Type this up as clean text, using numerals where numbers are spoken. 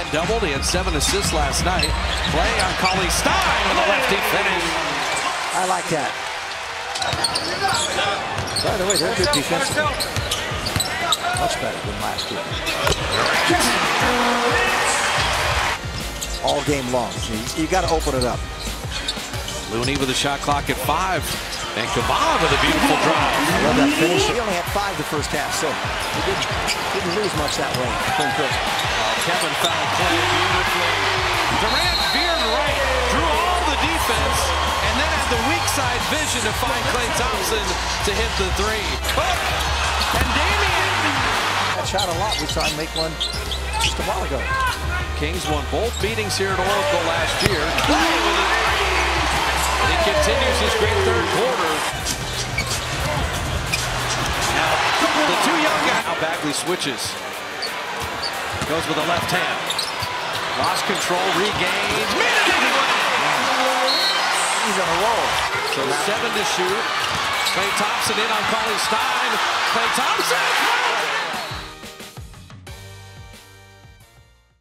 net doubled. He had 7 assists last night. Play on Cauley Stein with a lefty finish. I like that. By the way, they're good defensively. Much better than last year. All game long. You got to open it up. Looney with a shot clock at 5. And Kaman with a beautiful drive. I love that finish. He only had 5 the first half, so he didn't lose much that way. Kevin found Clay beautifully. Durant veered right, drew all the defense, and then had the weak side vision to find Klay Thompson to hit the 3. Cook and Damian. That shot a lot. We saw him make one just a while ago. Kings won both meetings here at Oracle last year. Clay with a 3. And he continues his great third quarter. Now, the 2 young guys. Now Bagley switches. Goes with the left hand. Lost control, regains. He's on a roll. So 7 to shoot. Klay Thompson in on Cauley Stein. Klay Thompson.